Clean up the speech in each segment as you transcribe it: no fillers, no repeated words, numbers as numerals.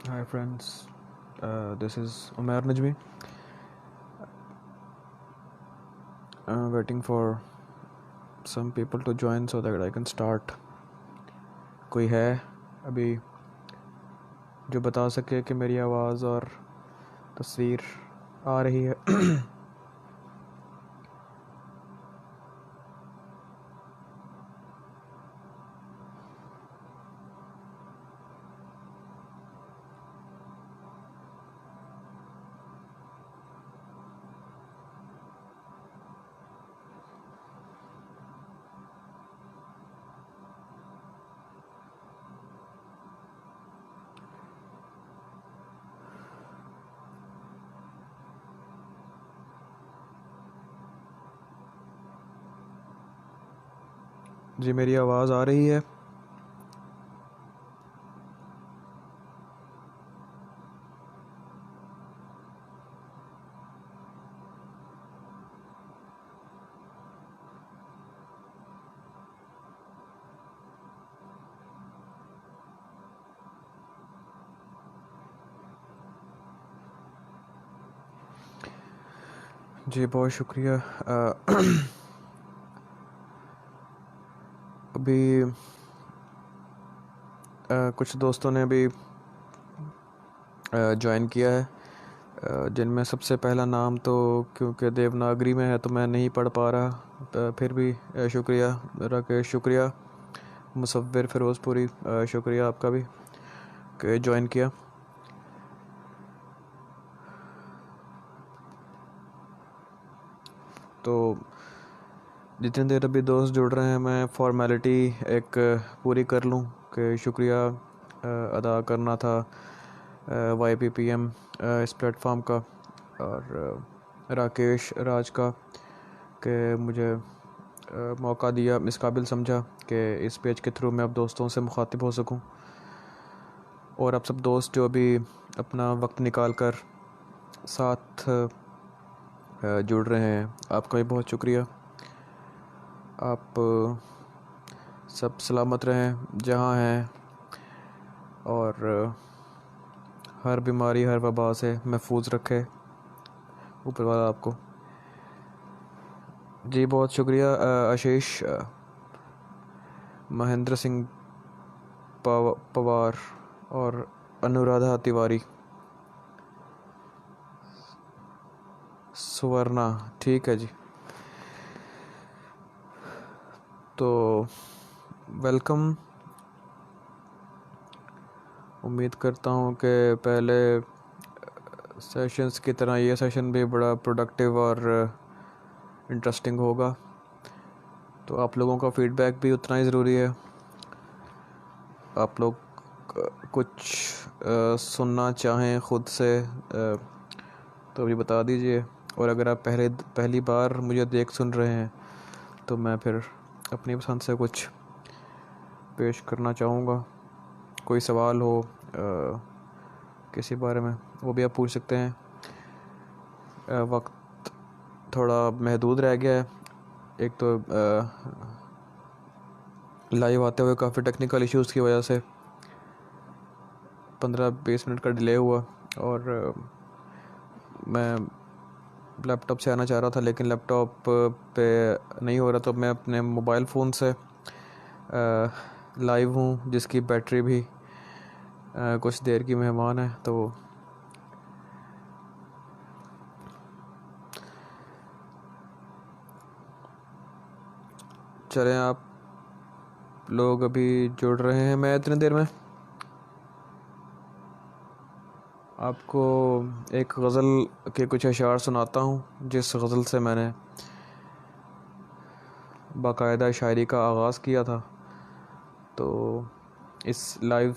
Hi friends, this is Umair Najmi. Waiting for some people to join so that I can start. कोई है अभी जो बता सके कि मेरी आवाज़ और तस्वीर आ रही है? जी मेरी आवाज़ आ रही है? जी बहुत शुक्रिया। अभी कुछ दोस्तों ने अभी ज्वाइन किया है, जिनमें सबसे पहला नाम तो क्योंकि देवनागरी में है तो मैं नहीं पढ़ पा रहा, फिर भी शुक्रिया राकेश, शुक्रिया मुसव्विर फ़िरोज़पुरी, शुक्रिया आपका भी कि ज्वाइन किया। तो जितनी देर अभी दोस्त जुड़ रहे हैं मैं फॉर्मेलिटी एक पूरी कर लूं कि शुक्रिया अदा करना था YPPM इस प्लेटफॉर्म का और राकेश राज का कि मुझे मौका दिया, इस काबिल समझा कि इस पेज के थ्रू मैं अब दोस्तों से मुखातिब हो सकूं। और अब सब दोस्त जो अभी अपना वक्त निकाल कर साथ जुड़ रहे हैं, आपका भी बहुत शुक्रिया। आप सब सलामत रहें जहाँ हैं और हर बीमारी हर वबा से महफूज रखे ऊपर वाला आपको। जी बहुत शुक्रिया आशीष, महेंद्र सिंह पवार और अनुराधा तिवारी, सुवर्णा, ठीक है जी। तो वेलकम। उम्मीद करता हूँ कि पहले सेशंस की तरह ये सेशन भी बड़ा प्रोडक्टिव और इंटरेस्टिंग होगा। तो आप लोगों का फीडबैक भी उतना ही ज़रूरी है। आप लोग कुछ सुनना चाहें ख़ुद से तो अभी बता दीजिए, और अगर आप पहली बार मुझे देख सुन रहे हैं तो मैं फिर अपनी पसंद से कुछ पेश करना चाहूँगा। कोई सवाल हो किसी बारे में वो भी आप पूछ सकते हैं। वक्त थोड़ा महदूद रह गया है, एक तो लाइव आते हुए काफ़ी टेक्निकल इश्यूज़ की वजह से 15-20 मिनट का डिले हुआ, और मैं लैपटॉप से आना चाह रहा था लेकिन लैपटॉप पे नहीं हो रहा, तो मैं अपने मोबाइल फ़ोन से लाइव हूँ जिसकी बैटरी भी कुछ देर की मेहमान है। तो चलें, आप लोग अभी जुड़ रहे हैं, मैं इतनी देर में आपको एक गज़ल के कुछ अशार सुनाता हूँ, जिस गज़ल से मैंने बाकायदा शायरी का आगाज़ किया था। तो इस लाइव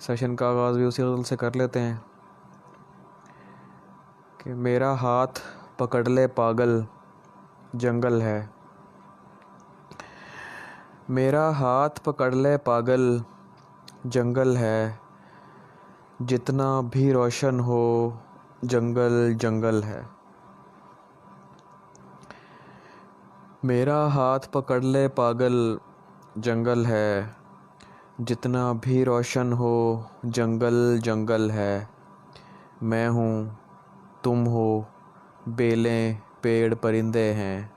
सेशन का आगाज़ भी उसी गज़ल से कर लेते हैं कि मेरा हाथ पकड़ ले पागल जंगल है, मेरा हाथ पकड़ ले पागल जंगल है, जितना भी रोशन हो जंगल जंगल है। मेरा हाथ पकड़ ले पागल जंगल है, जितना भी रोशन हो जंगल जंगल है। मैं हूँ, तुम हो, बेलें पेड़ परिंदे हैं।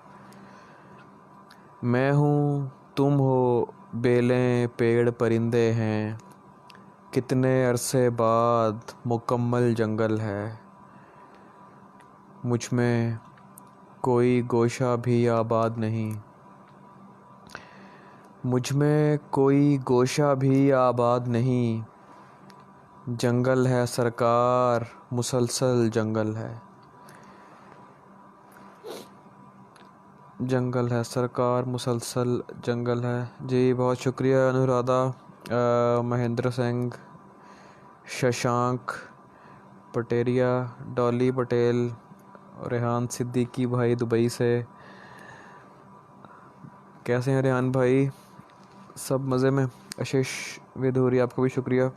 मैं हूँ, तुम हो, बेलें पेड़ परिंदे हैं। कितने अरसे बाद मुकम्मल जंगल है। मुझ में कोई गोशा भी आबाद नहीं। मुझ में कोई गोशा भी आबाद नहीं। जंगल है सरकार, मुसलसल जंगल है। जंगल है सरकार, मुसलसल जंगल है। जी बहुत शुक्रिया अनुराधा, महेंद्र सिंह, शशांक पटेरिया, डॉली पटेल, रेहान सिद्दीकी भाई दुबई से। कैसे हैं रेहान भाई? सब मज़े में? आशीष विधूरी, आपको भी शुक्रिया।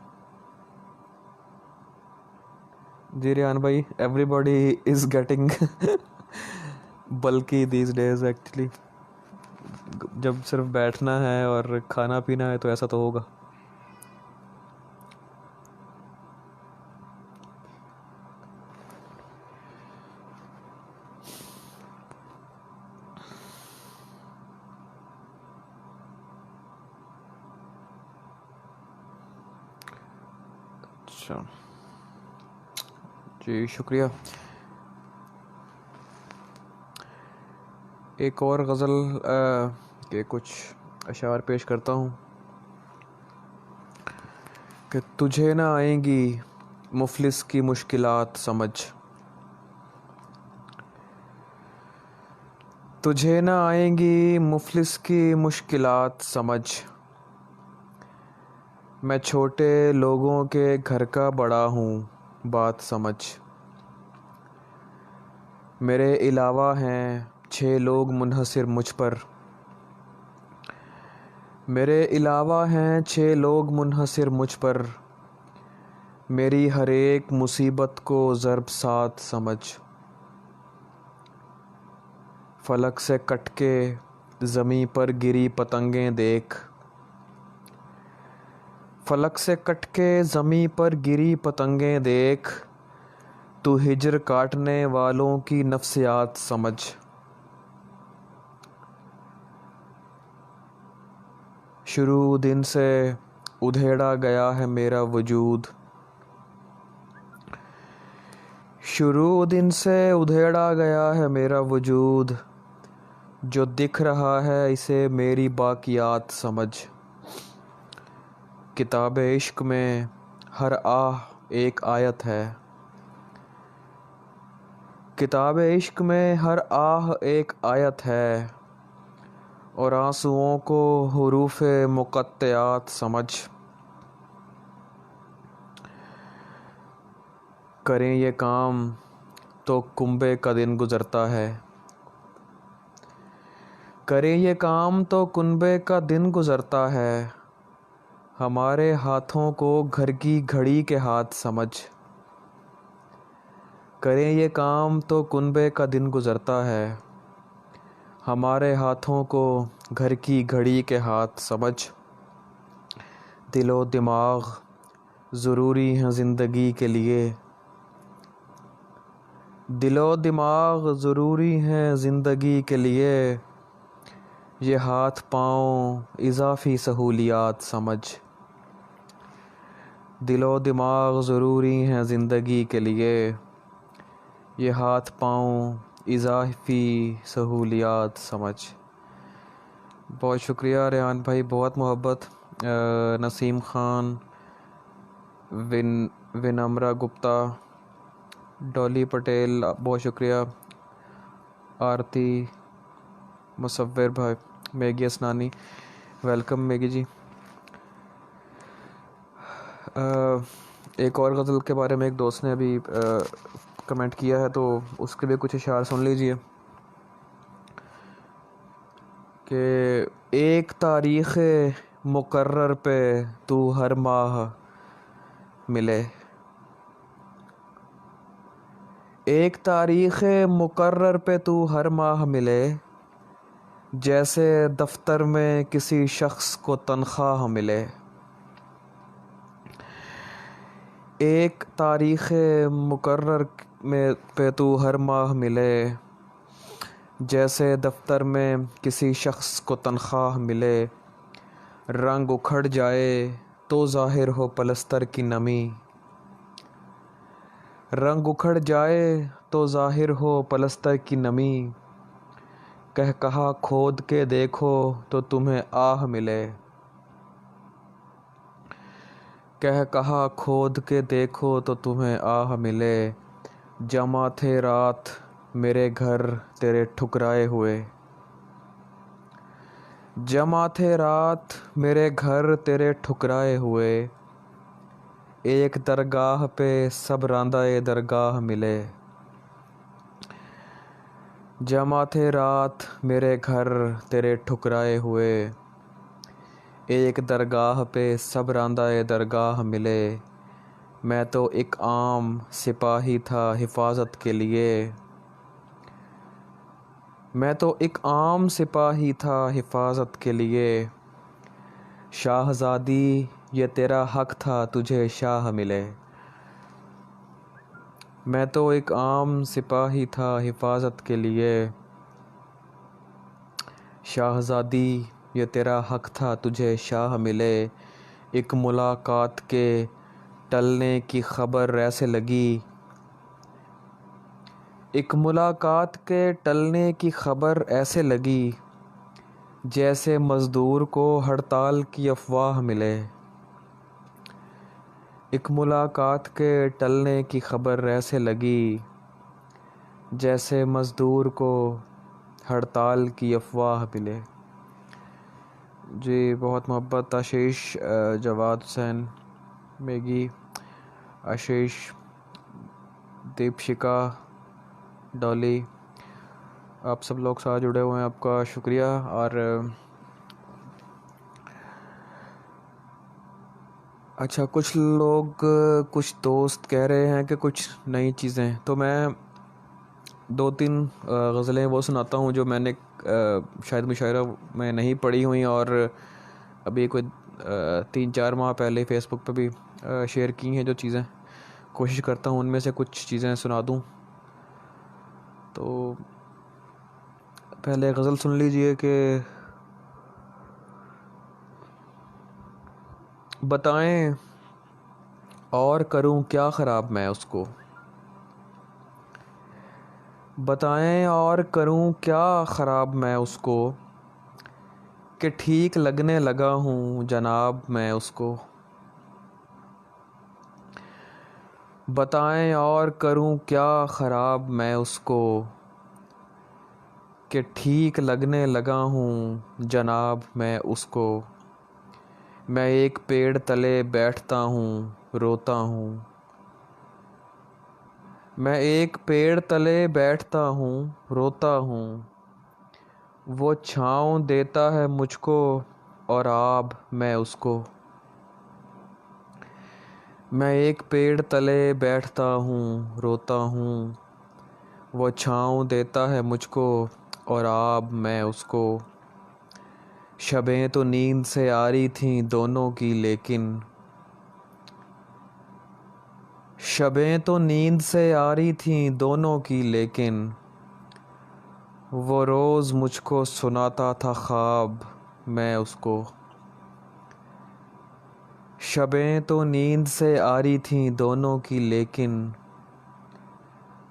जी रेहान भाई, एवरीबॉडी इज़ गेटिंग बल्कि दीज डेज एक्चुअली। जब सिर्फ बैठना है और खाना पीना है तो ऐसा तो होगा। अच्छा जी शुक्रिया। एक और गज़ल के कुछ अशार पेश करता हूँ कि तुझे ना आएंगी मुफलिस की मुश्किलात समझ। तुझे ना आएंगी मुफलिस की मुश्किलात समझ। मैं छोटे लोगों के घर का बड़ा हूँ, बात समझ। मेरे अलावा हैं 6 लोग मुनहसिर मुझ पर। मेरे अलावा हैं 6 लोग मुनहसिर मुझ पर। मेरी हर एक मुसीबत को ज़र्ब साथ समझ। फलक से कट के ज़मीं पर गिरी पतंगें देख। फलक से कट के ज़मीं पर गिरी पतंगें देख। तू हिजर काटने वालों की नफ्सियात समझ। शुरू दिन से उधेड़ा गया है मेरा वजूद। शुरू दिन से उधेड़ा गया है मेरा वजूद। जो दिख रहा है इसे मेरी बाकियात समझ। किताब इश्क में हर आह एक आयत है। किताब इश्क में हर आह एक आयत है। और आंसुओं को हुरूफ मुक़त्तआत समझ। करें ये काम तो कुंबे का दिन गुज़रता है। करें ये काम तो कुंबे का दिन गुज़रता है। हमारे हाथों को घर की घड़ी के हाथ समझ। करें ये काम तो कुंबे का दिन गुज़रता है। हमारे हाथों को घर की घड़ी के हाथ समझ। दिलो दिमाग ज़रूरी हैं ज़िंदगी के लिए। दिलो दिमाग ज़रूरी हैं ज़िंदगी के लिए। ये हाथ पाँव इज़ाफ़ी सहूलियात समझ। दिलो दिमाग ज़रूरी हैं ज़िंदगी के लिए। ये हाथ पाँव इज़ाफ़ी सहूलियात समझ। बहुत शुक्रिया रेहान भाई, बहुत मोहब्बत। नसीम ख़ान, विनम्रा गुप्ता, डॉली पटेल, बहुत शुक्रिया। आरती, मुसव्विर भाई, मैगी असनानी, वेलकम मैगी जी। एक और गज़ल के बारे में एक दोस्त ने अभी कमेंट किया है तो उसके भी कुछ इशार सुन लीजिए कि एक तारीख़ मुकर्रर पे तू हर माह मिले। एक तारीख़ मुकर्रर पे तू हर माह मिले। जैसे दफ्तर में किसी शख्स को तनख्वाह मिले। एक तारीख़ मुकर्रर में पे तू हर माह मिले, जैसे दफ्तर में किसी शख्स को तनख्वाह मिले। रंग उखड़ जाए तो ज़ाहिर हो पलस्तर की नमी, रंग उखड़ जाए तो ज़ाहिर हो पलस्तर की नमी। कह कहा खोद के देखो तो तुम्हें आह मिले, कह कहा खोद के देखो तो तुम्हें आह मिले। जमा थे रात मेरे घर तेरे ठुकराए हुए, जमा थे रात मेरे घर तेरे ठुकराए हुए। एक दरगाह पे सब रांदाए दरगाह मिले, जमा थे रात मेरे घर तेरे ठुकराए हुए। एक दरगाह पे सब रांदाए दरगाह मिले। मैं तो एक आम सिपाही था हिफाजत के लिए, मैं तो एक आम सिपाही था हिफाजत के लिए। शाहज़ादी ये तेरा हक था तुझे शाह मिले, मैं तो एक आम सिपाही था हिफाजत के लिए। शाहज़ादी ये तेरा हक था तुझे शाह मिले। एक मुलाकात के टलने की खबर ऐसे लगी, एक मुलाकात के टलने की खबर ऐसे लगी। जैसे मज़दूर को हड़ताल की अफवाह मिले, एक मुलाकात के टलने की खबर ऐसे लगी। जैसे मज़दूर को हड़ताल की अफवाह मिले। जी बहुत मोहब्बत आशीष जवाद हुसैन मेगी, आशीष, दीपशिका, डॉली, आप सब लोग साथ जुड़े हुए हैं, आपका शुक्रिया। और अच्छा, कुछ लोग, कुछ दोस्त कह रहे हैं कि कुछ नई चीज़ें, तो मैं 2-3 गज़लें वो सुनाता हूँ जो मैंने शायद मुशायरा में नहीं पढ़ी हुई और अभी कोई 3-4 माह पहले फ़ेसबुक पे भी शेयर की हैं जो चीज़ें। कोशिश करता हूँ उनमें से कुछ चीज़ें सुना दूँ। तो पहले गज़ल सुन लीजिए कि बताएं और करूं क्या ख़राब मैं उसको, बताएं और करूं क्या ख़राब मैं उसको, कि ठीक लगने लगा हूँ जनाब मैं उसको। बताएं और करूं क्या ख़राब मैं उसको, कि ठीक लगने लगा हूँ जनाब मैं उसको। मैं एक पेड़ तले बैठता हूँ रोता हूँ, मैं एक पेड़ तले बैठता हूँ रोता हूँ। वो छाँव देता है मुझको और आब मैं उसको। मैं एक पेड़ तले बैठता हूँ रोता हूँ, वो छाँव देता है मुझको और आब मैं उसको। शबें तो नींद से आ रही थीं दोनों की लेकिन, शबें तो नींद से आ रही थीं दोनों की लेकिन। वो रोज़ मुझको सुनाता था ख्वाब मैं उसको। शबें तो नींद से आ रही थीं दोनों की लेकिन,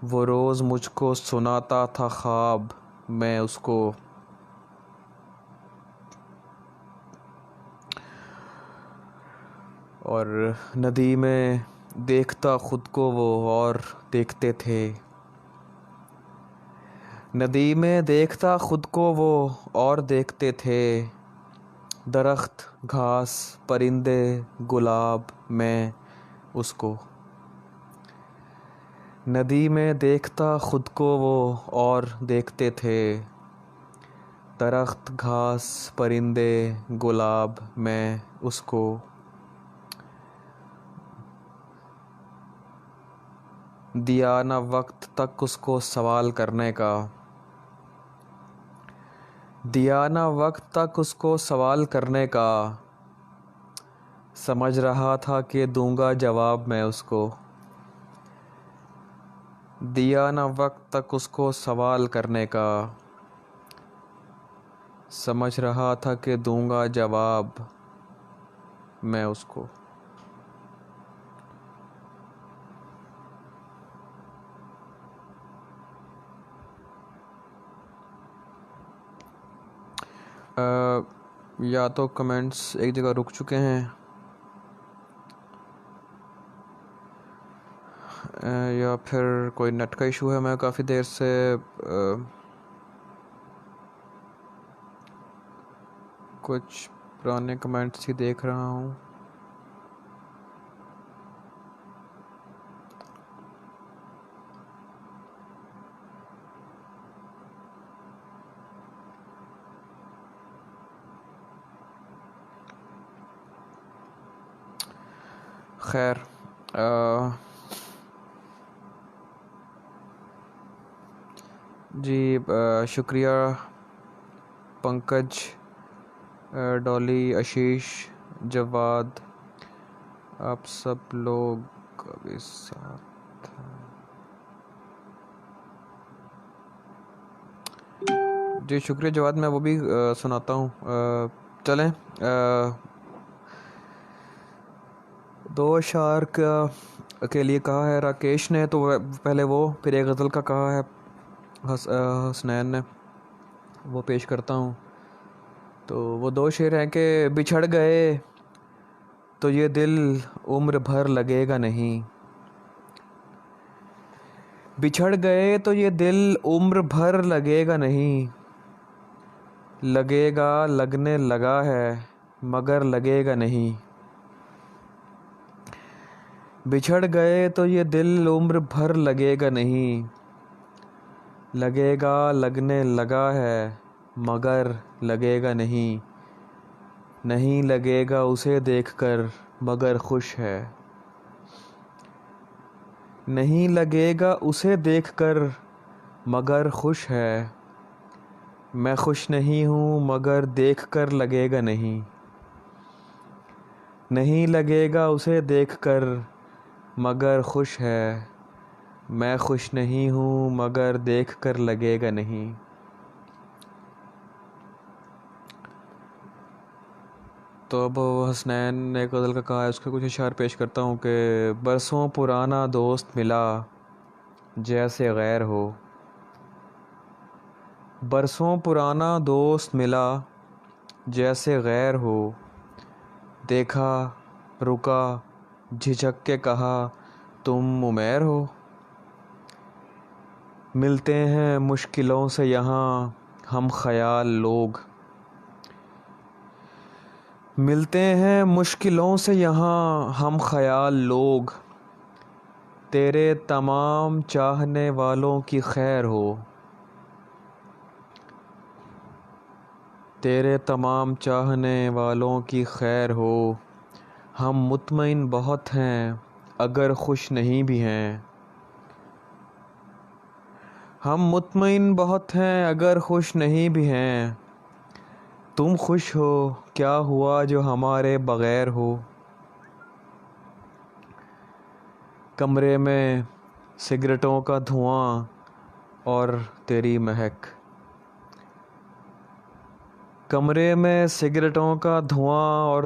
वो रोज़ मुझको सुनाता था ख्वाब मैं उसको। और नदी में देखता ख़ुद को वो और देखते थे, नदी में देखता ख़ुद को वो और देखते थे। दरख्त, घास, परिंदे, गुलाब, मैं उसको। नदी में देखता ख़ुद को वो और देखते थे। दरख्त, घास, परिंदे, गुलाब, मैं उसको। दिया न वक्त तक उसको सवाल करने का, दिया न वक्त तक उसको सवाल करने का। समझ रहा था कि दूंगा जवाब मैं उसको, दिया न वक्त तक उसको सवाल करने का। समझ रहा था कि दूंगा जवाब मैं उसको। या तो कमेंट्स एक जगह रुक चुके हैं या फिर कोई नेट का इशू है। मैं काफ़ी देर से कुछ पुराने कमेंट्स ही देख रहा हूँ। खैर जी शुक्रिया पंकज, डॉली, आशीष, जवाद, आप सब लोग अभी साथ हैं। जी शुक्रिया जवाद, मैं वो भी सुनाता हूँ। चलें, दो अशार के लिए कहा है राकेश ने, तो पहले वो, फिर एक गज़ल का कहा है हसनैन ने, वो पेश करता हूँ। तो वो दो शेर हैं कि बिछड़ गए तो ये दिल उम्र भर लगेगा नहीं, बिछड़ गए तो ये दिल उम्र भर लगेगा नहीं, लगेगा लगने लगा है मगर लगेगा नहीं, बिछड़ गए तो ये दिल उम्र भर लगेगा नहीं, लगेगा लगने लगा है मगर लगेगा नहीं, नहीं लगेगा उसे देखकर मगर खुश है, नहीं लगेगा उसे देखकर मगर खुश है, मैं खुश नहीं हूँ मगर देखकर लगेगा नहीं, नहीं लगेगा उसे देखकर मगर खुश है, मैं खुश नहीं हूँ मगर देखकर लगेगा नहीं। तो अब हसनैन ने एक गज़ल का कहा है, उसके कुछ इशार पेश करता हूँ कि बरसों पुराना दोस्त मिला जैसे गैर हो, बरसों पुराना दोस्त मिला जैसे गैर हो, देखा रुका झिझक के कहा तुम उमैर हो, मिलते हैं मुश्किलों से यहाँ हम ख्याल लोग, मिलते हैं मुश्किलों से यहाँ हम ख्याल लोग, तेरे तमाम चाहने वालों की खैर हो, तेरे तमाम चाहने वालों की खैर हो, हम मुतमईन बहुत हैं अगर खुश नहीं भी हैं, हम मुतमईन बहुत हैं अगर खुश नहीं भी हैं, तुम खुश हो क्या हुआ जो हमारे बग़ैर हो, कमरे में सिगरेटों का धुआं और तेरी महक, कमरे में सिगरेटों का धुआं और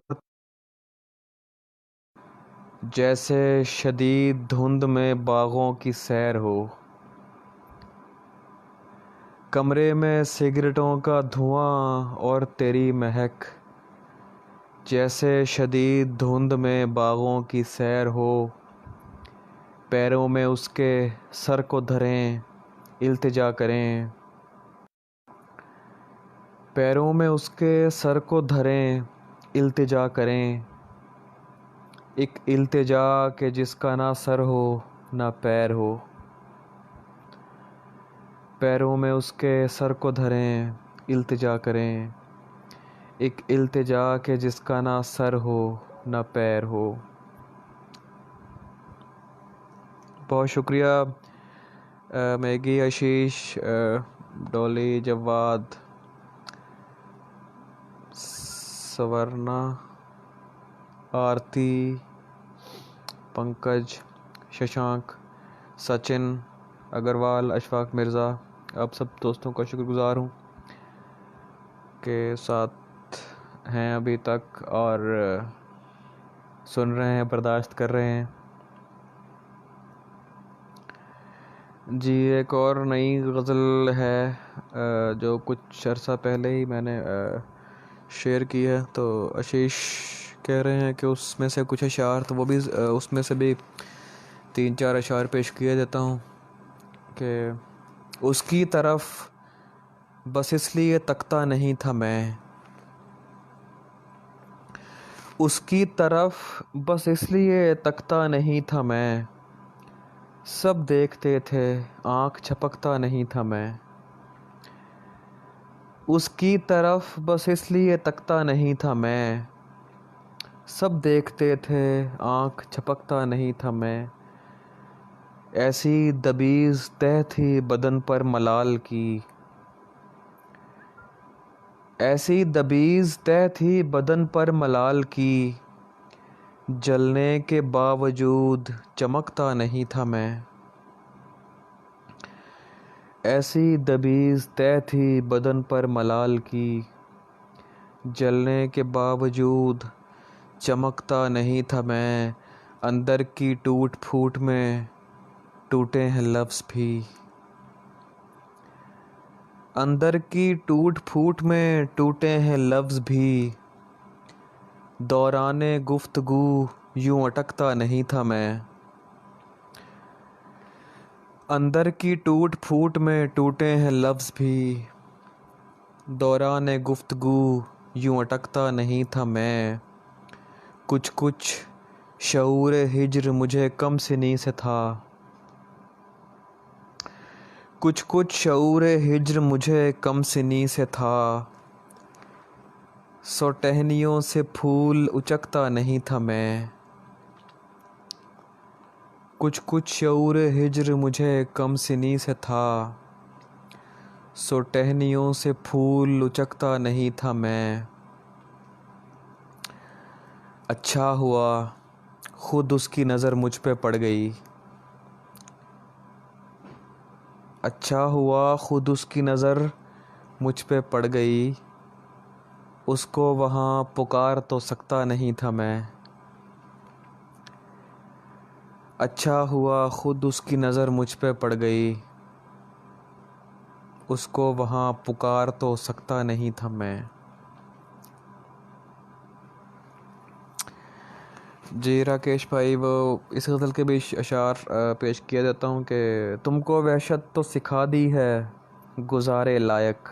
जैसे शदीद धुंध में बागों की सैर हो, कमरे में सिगरेटों का धुआं और तेरी महक, जैसे शदीद धुंध में बागों की सैर हो, पैरों में उसके सर को धरें इल्तिजा करें, पैरों में उसके सर को धरें इल्तिजा करें, एक इल्तिजा के जिसका ना सर हो ना पैर हो, पैरों में उसके सर को धरें इल्तिजा करें, एक इल्तिजा के जिसका ना सर हो ना पैर हो। बहुत शुक्रिया मैगी, आशीष, डॉली, जवाद, सवरना, आरती, पंकज, शशांक, सचिन अग्रवाल, अशफाक मिर्ज़ा, आप सब दोस्तों का शुक्रगुज़ार हूँ के साथ हैं अभी तक और सुन रहे हैं, बर्दाश्त कर रहे हैं। जी, एक और नई गज़ल है जो कुछ अर्सा पहले ही मैंने शेयर की है। तो आशीष कह रहे हैं कि उसमें से कुछ अशार, तो वो भी उसमें से भी 3-4 अशार पेश किए देता हूँ कि उसकी तरफ बस इसलिए तकता नहीं था मैं, उसकी तरफ बस इसलिए तकता नहीं था मैं, सब देखते थे आँख झपकता नहीं था मैं, उसकी तरफ बस इसलिए तकता नहीं था मैं, सब देखते थे आँख झपकता नहीं था मैं, ऐसी दबीज़ तह थी बदन पर मलाल की, ऐसी दबीज़ तह थी बदन पर मलाल की, जलने के बावजूद चमकता नहीं था मैं, ऐसी दबीज़ तह थी बदन पर मलाल की, जलने के बावजूद चमकता नहीं था मैं, अंदर की टूट फूट में टूटे हैं लफ्ज़ भी, अंदर की टूट फूट में टूटे हैं लफ्ज़ भी, दौराने गुफ्तगू यूं अटकता नहीं था मैं, अंदर की टूट फूट में टूटे हैं लफ्ज़ भी, दौराने गुफ्तगू यूं अटकता नहीं था मैं, कुछ कुछ शऊर हिज्र मुझे कम सिनी से था, कुछ कुछ शऊर हिज्र मुझे कम सिनी से था, सो टहनियों से फूल उचकता नहीं था मैं, कुछ कुछ शऊर हिज्र मुझे कम सिनी से था, सो टहनियों से फूल उचकता नहीं था मैं, अच्छा हुआ खुद उसकी नज़र मुझ पे पड़ गई, अच्छा हुआ खुद उसकी नज़र मुझ पे पड़ गई, उसको वहाँ पुकार तो सकता नहीं था मैं, अच्छा हुआ खुद उसकी नज़र मुझ पे पड़ गई, उसको वहाँ पुकार तो सकता नहीं था मैं। जी राकेश भाई, वो इस गज़ल के भी अशार पेश किया देता हूँ कि तुमको वहशत तो सिखा दी है गुज़ारे लायक,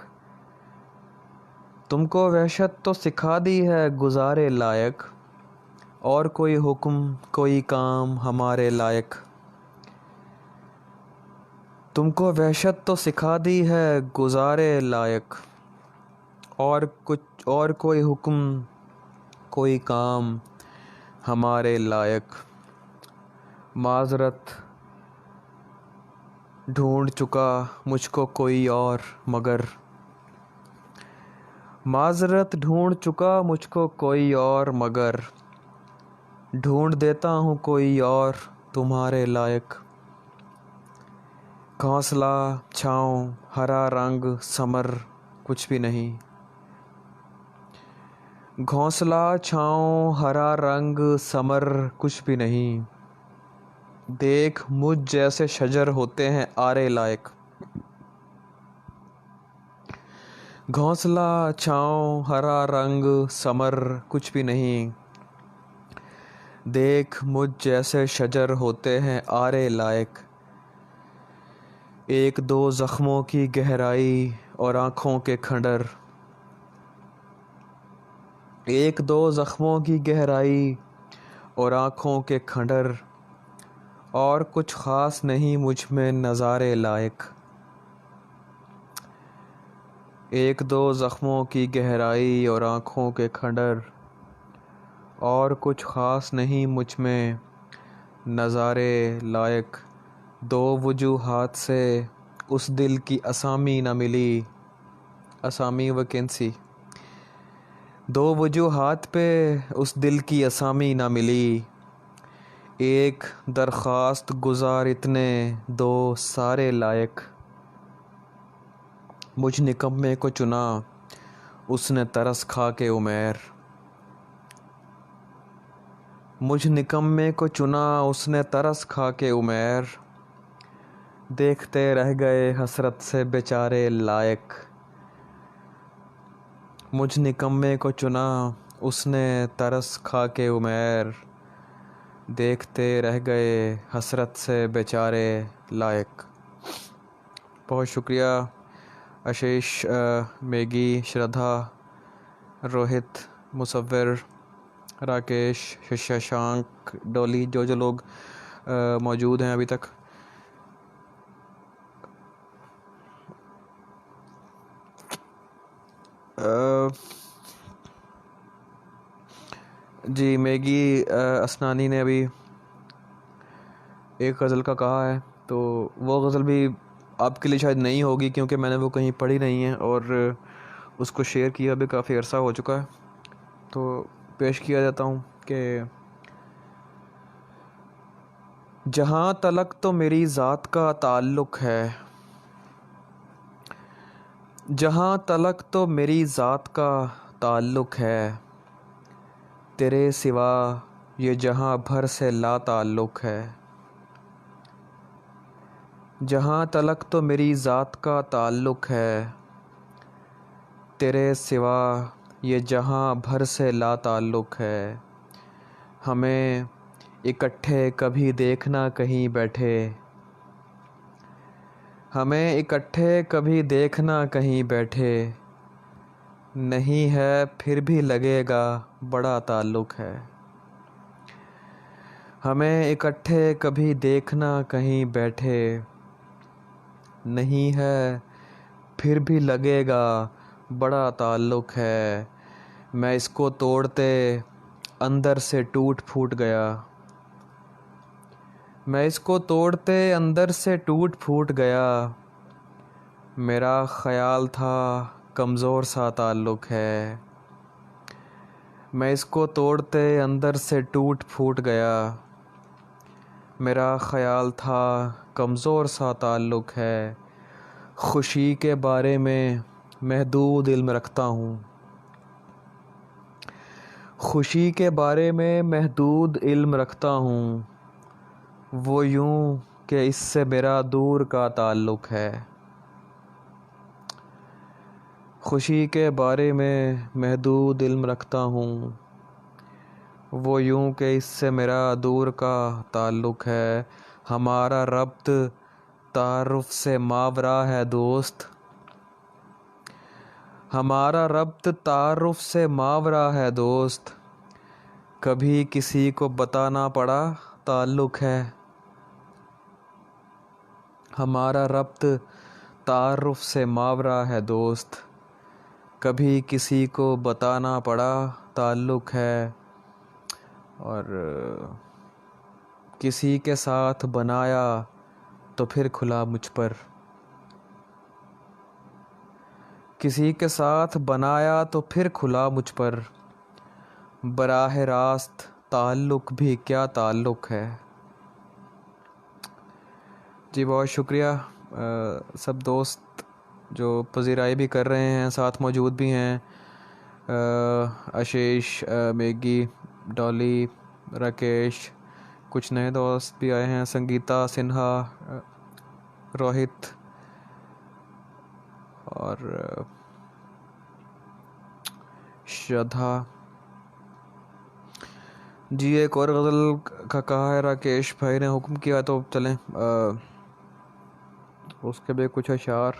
तुमको वहशत तो सिखा दी है गुज़ारे लायक, और कोई हुक्म कोई काम हमारे लायक, तुमको वहशत तो सिखा दी है गुज़ारे लायक, और कोई हुक्म कोई काम हमारे लायक, माज़रत ढूंढ चुका मुझको कोई और मगर, माज़रत ढूंढ चुका मुझको कोई और मगर, ढूंढ देता हूँ कोई और तुम्हारे लायक, घोंसला छाँव हरा रंग समर कुछ भी नहीं, घोंसला छाँव हरा रंग समर कुछ भी नहीं, देख मुझ जैसे शजर होते हैं आरे लायक, घोंसला छाँव हरा रंग समर कुछ भी नहीं, देख मुझ जैसे शजर होते हैं आरे लायक, एक दो ज़ख्मों की गहराई और आँखों के खंडर, एक दो ज़ख्मों की गहराई और आँखों के खंडर, और कुछ ख़ास नहीं मुझ में नज़ारे लायक, एक दो ज़ख्मों की गहराई और आँखों के खंडर, और कुछ ख़ास नहीं मुझ में नज़ारे लायक, दो वजूहात से उस दिल की असामी न मिली, असामी वैकेंसी, दो वजूहात पे उस दिल की असामी ना मिली, एक दरख्वास्त गुजार इतने दो सारे लायक। मुझ निकम्मे को चुना उसने तरस खा के उमेर, मुझ निकम्मे को चुना उसने तरस खा के उमेर। देखते रह गए हसरत से बेचारे लायक, मुझ निकम्मे को चुना उसने तरस खा के उमेर। देखते रह गए हसरत से बेचारे लायक। बहुत शुक्रिया आशीष, मैगी, श्रद्धा, रोहित, मुसव्विर, राकेश, शशांक, डॉली, जो लोग मौजूद हैं अभी तक। जी, मैगी असनानी ने अभी एक गज़ल का कहा है, तो वो गज़ल भी आपके लिए शायद नहीं होगी क्योंकि मैंने वो कहीं पढ़ी नहीं है और उसको शेयर किया भी काफ़ी अरसा हो चुका है। तो पेश किया जाता हूँ कि जहाँ तलक तो मेरी ज़ात का ताल्लुक़ है, जहाँ तलक तो मेरी ज़ात का ताल्लुक़ है, तेरे सिवा ये जहाँ भर से ला ताल्लुक़ है। जहाँ तलक तो मेरी ज़ात का ताल्लुक़ है, तेरे सिवा ये जहाँ भर से ला ताल्लुक़ है। हमें इकट्ठे कभी देखना कहीं बैठे, हमें इकट्ठे कभी देखना कहीं बैठे। नहीं है फिर भी लगेगा बड़ा ताल्लुक़ है। हमें इकट्ठे कभी देखना कहीं बैठे, नहीं है फिर भी लगेगा बड़ा ताल्लुक़ है। मैं इसको तोड़ते अंदर से टूट फूट गया, मैं इसको तोड़ते अंदर से टूट फूट गया। मेरा ख़याल था कमज़ोर सा ताल्लुक़ है, मैं इसको तोड़ते अंदर से टूट फूट गया। मेरा ख़याल था कमज़ोर सा ताल्लुक़ है। खुशी के बारे में महदूद इल्म रखता हूँ, खुशी के बारे में महदूद इल्म रखता हूँ। वो यूँ कि इससे मेरा दूर का ताल्लुक़ है। खुशी के बारे में महदूद इल्म रखता हूँ, वो यूँ कि इससे मेरा दूर का ताल्लुक़ है। हमारा रब्त तारुफ़ से मावरा है दोस्त, हमारा रब्त तारुफ़ से मावरा है दोस्त। कभी किसी को बताना पड़ा ताल्लुक़ है, हमारा रब्त तारुफ़ से मावरा है दोस्त। कभी किसी को बताना पड़ा ताल्लुक़ है। और किसी के साथ बनाया तो फिर खुला मुझ पर, किसी के साथ बनाया तो फिर खुला मुझ पर। बराह रास्त ताल्लुक़ भी क्या ताल्लुक़ है। जी, बहुत शुक्रिया सब दोस्त जो पज़ीराई भी कर रहे हैं, साथ मौजूद भी हैं। आशीष, मैगी, डॉली, राकेश, कुछ नए दोस्त भी आए हैं, संगीता सिन्हा, रोहित और श्रद्धा। जी, एक और गज़ल का कहा है राकेश भाई ने, हुक्म किया तो चलें उसके भी कुछ अशार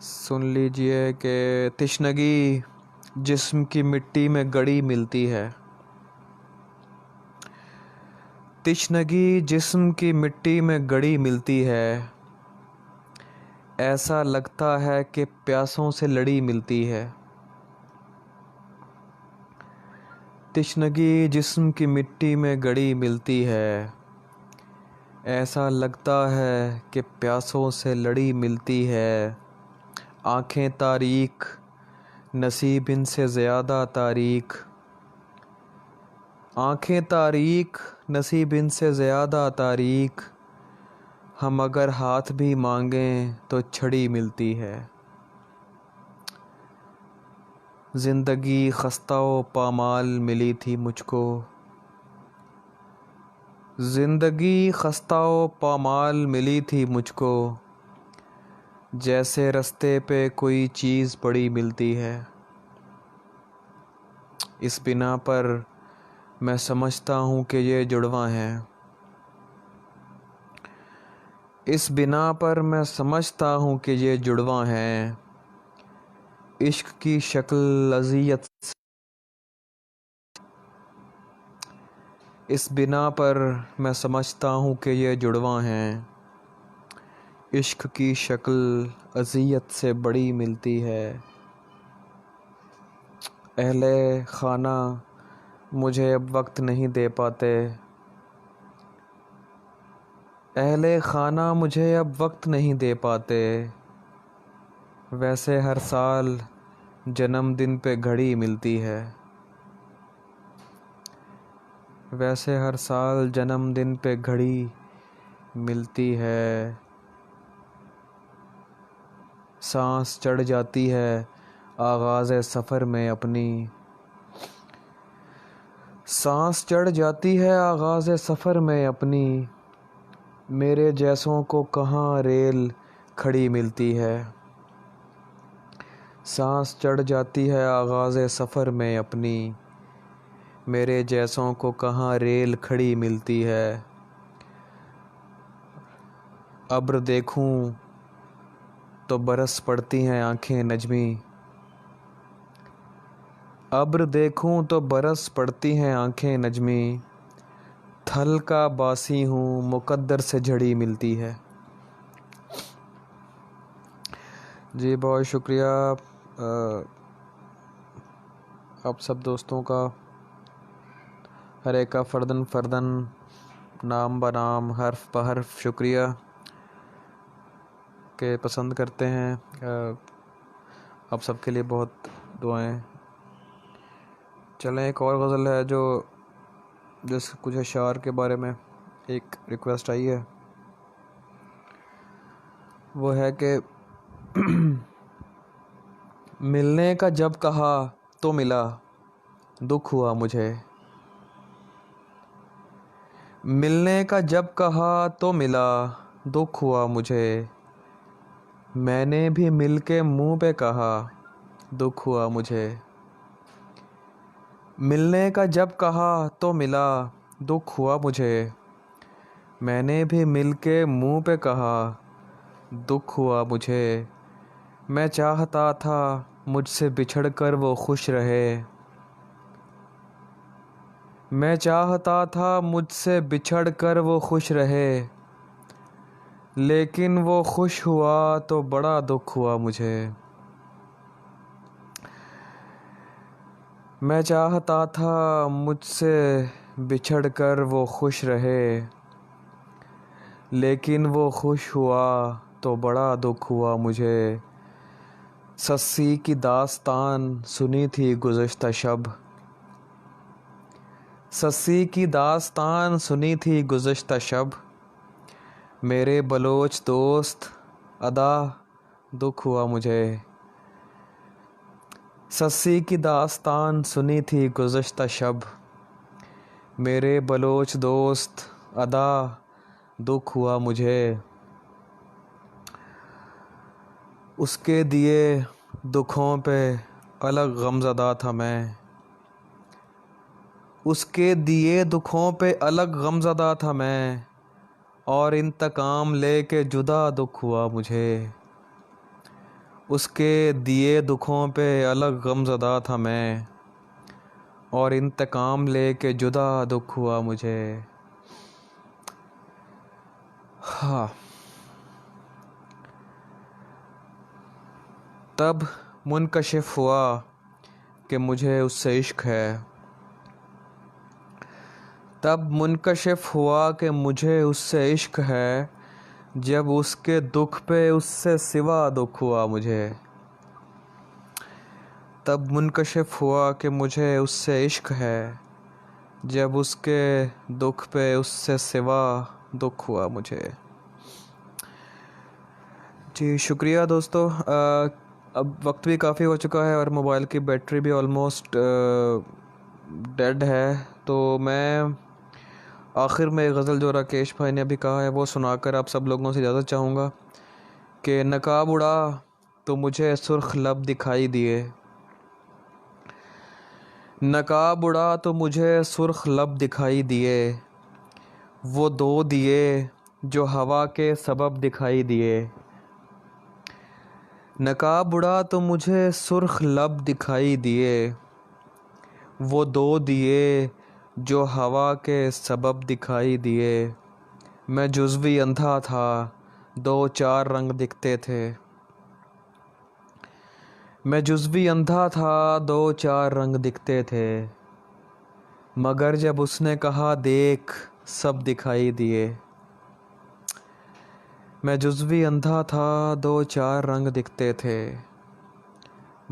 सुन लीजिए कि तिश्नगी जिस्म की मिट्टी में गड़ी मिलती है, तिश्नगी जिस्म की मिट्टी में गड़ी मिलती है। ऐसा लगता है कि प्यासों से लड़ी मिलती है, तिश्नगी जिस्म की मिट्टी में गड़ी मिलती है। ऐसा लगता है कि प्यासों से लड़ी मिलती है। आँखें तारीक नसीब इनसे ज़्यादा तारीख, आँखें तारीख, नसीब इनसे ज़्यादा तारीख, हम अगर हाथ भी मांगें तो छड़ी मिलती है। ज़िंदगी खस्ता व पामाल मिली थी मुझको, ज़िंदगी खस्ता व पामाल मिली थी मुझको, जैसे रास्ते पे कोई चीज़ बड़ी मिलती है। इस बिना पर मैं समझता हूँ कि ये जुड़वां है, इस बिना पर मैं समझता हूँ कि ये जुड़वां है। इश्क की शक्ल अज़ियत, इस बिना पर मैं समझता हूँ कि ये जुड़वां है। इश्क की शक्ल अज़ियत से बड़ी मिलती है। अहले खाना मुझे अब वक्त नहीं दे पाते, अहले खाना मुझे अब वक्त नहीं दे पाते। वैसे हर साल जन्मदिन पे घड़ी मिलती है, वैसे हर साल जन्मदिन पे घड़ी मिलती है। सांस चढ़ जाती है आगाज़ सफ़र में अपनी, सांस चढ़ जाती है आगाज़ सफ़र में अपनी। मेरे जैसों को कहाँ रेल खड़ी मिलती है। सांस चढ़ जाती है आगाज़ सफ़र में अपनी, मेरे जैसों को कहाँ रेल खड़ी मिलती है। अब्र देखूं तो बरस पड़ती हैं आँखें नजमी, अब्र देखूं तो बरस पड़ती हैं आँखें नजमी। थल का बासी हूँ मुक़द्दर से झड़ी मिलती है। जी बहुत शुक्रिया आप सब दोस्तों का, हर एक का फ़र्दन फ़र्दन, नाम ब नाम, हर्फ ब हर्फ शुक्रिया के पसंद करते हैं। आप सबके लिए बहुत दुआएं। चलें, एक और गज़ल है जो जिस कुछ अशार के बारे में एक रिक्वेस्ट आई है, वो है कि मिलने का जब कहा तो मिला, दुख हुआ मुझे। मिलने का जब कहा तो मिला, दुख हुआ मुझे। मैंने भी मिल के मुँह पे कहा, दुख हुआ मुझे। मिलने का जब कहा तो मिला, दुख हुआ मुझे। मैंने भी मिल के मुँह पे कहा, दुख हुआ मुझे। मैं चाहता था मुझसे बिछड़ कर वो खुश रहे, मैं चाहता था मुझसे बिछड़ कर वो खुश रहे। लेकिन वो खुश हुआ तो बड़ा दुख हुआ मुझे। मैं चाहता था मुझसे बिछड़ कर वो खुश रहे, लेकिन वो खुश हुआ तो बड़ा दुख हुआ मुझे। सस्सी की दास्तान सुनी थी गुज़श्ता शब, सस्सी की दास्तान सुनी थी गुज़श्ता शब। मेरे बलोच दोस्त अदा दुख हुआ मुझे। सस्सी की दास्तान सुनी थी गुज़श्ता शब। मेरे बलोच दोस्त अदा दुख हुआ मुझे। उसके दिए दुखों पे अलग गमज़दा था मैं, उसके दिए दुखों पे अलग गमज़दा था मैं। और इंतकाम लेके जुदा दुख हुआ मुझे। उसके दिए दुखों पे अलग गमज़दा था मैं, और इंतकाम लेके जुदा दुख हुआ मुझे। हाँ, तब मुनकशिफ हुआ कि मुझे उससे इश्क है, तब मुनकशिफ हुआ कि मुझे उससे इश्क है। जब उसके दुख पे उससे सिवा दुख हुआ मुझे, तब मुनकशिफ हुआ कि मुझे उससे इश्क है, जब उसके दुख पे उससे सिवा दुख हुआ मुझे। जी शुक्रिया दोस्तों। अब वक्त भी काफ़ी हो चुका है और मोबाइल की बैटरी भी ऑलमोस्ट डेड है, तो मैं आखिर में एक गज़ल जो राकेश भाई ने अभी कहा है वो सुनाकर आप सब लोगों से इजाज़त चाहूँगा कि नकाब उड़ा तो मुझे सुर्ख लब दिखाई दिए, नकाब उड़ा तो मुझे सुर्ख लब दिखाई दिए, वो दो दिए जो हवा के सबब दिखाई दिए। नकाब उड़ा तो मुझे सुर्ख लब दिखाई दिए, वो दो दिए जो हवा के सबब दिखाई दिए। मैं जुज़वी अंधा था, दो चार रंग दिखते थे। मैं जुज़वी अंधा था, दो चार रंग दिखते थे, मगर जब उसने कहा देख सब दिखाई दिए। मैं जुज़वी अंधा था, दो चार रंग दिखते थे,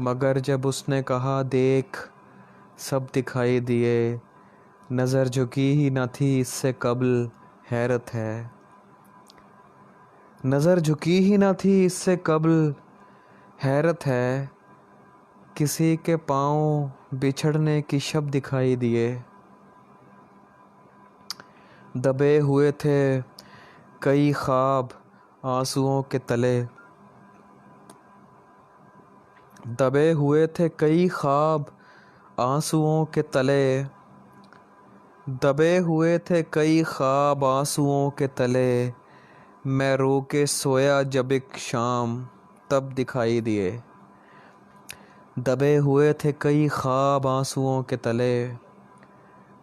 मगर जब उसने कहा देख सब दिखाई दिए। नज़र झुकी ही न थी इससे कबल, हैरत है। नज़र झुकी ही न थी इससे कबल, हैरत है। किसी के पाँव बिछड़ने की शब दिखाई दिए। दबे हुए थे कई ख्वाब आंसुओं के तले, दबे हुए थे कई ख्वाब आंसुओं के तले, दबे हुए थे कई ख्वाब आंसुओं के तले। मैं रो के सोया जब एक शाम तब दिखाई दिए। दबे हुए थे कई ख्वाब आंसुओं के तले,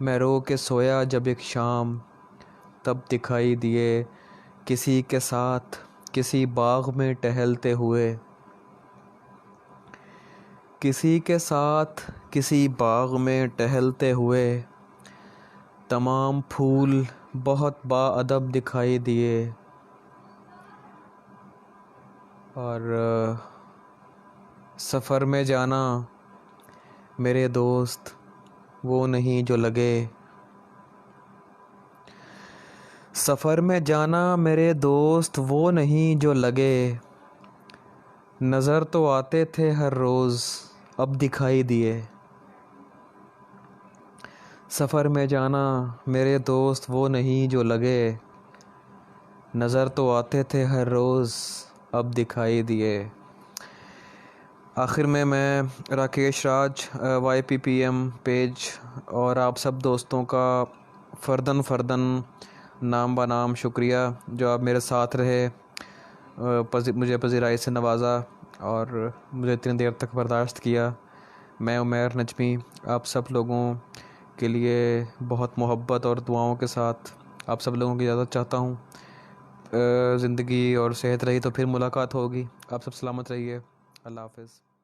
मैं रो के सोया जब एक शाम तब दिखाई दिए। किसी के साथ किसी बाग में टहलते हुए, किसी के साथ किसी बाग में टहलते हुए, तमाम फूल बहुत बाअदब दिखाई दिए। और सफ़र में जाना मेरे दोस्त वो नहीं जो लगे, सफ़र में जाना मेरे दोस्त वो नहीं जो लगे। नज़र तो आते थे हर रोज़ अब दिखाई दिए। सफ़र में जाना मेरे दोस्त वो नहीं जो लगे, नज़र तो आते थे हर रोज़ अब दिखाई दिए। आखिर में मैं राकेश राज YPPM पेज और आप सब दोस्तों का फ़र्दन नाम बा नाम शुक्रिया जो आप मेरे साथ रहे, मुझे पज़ीराई से नवाज़ा और मुझे इतनी देर तक बर्दाश्त किया। मैं उमैर नजमी आप सब लोगों के लिए बहुत मोहब्बत और दुआओं के साथ आप सब लोगों की इजाज़त चाहता हूँ। ज़िंदगी और सेहत रही तो फिर मुलाकात होगी। आप सब सलामत रहिए। अल्लाह हाफ़िज़।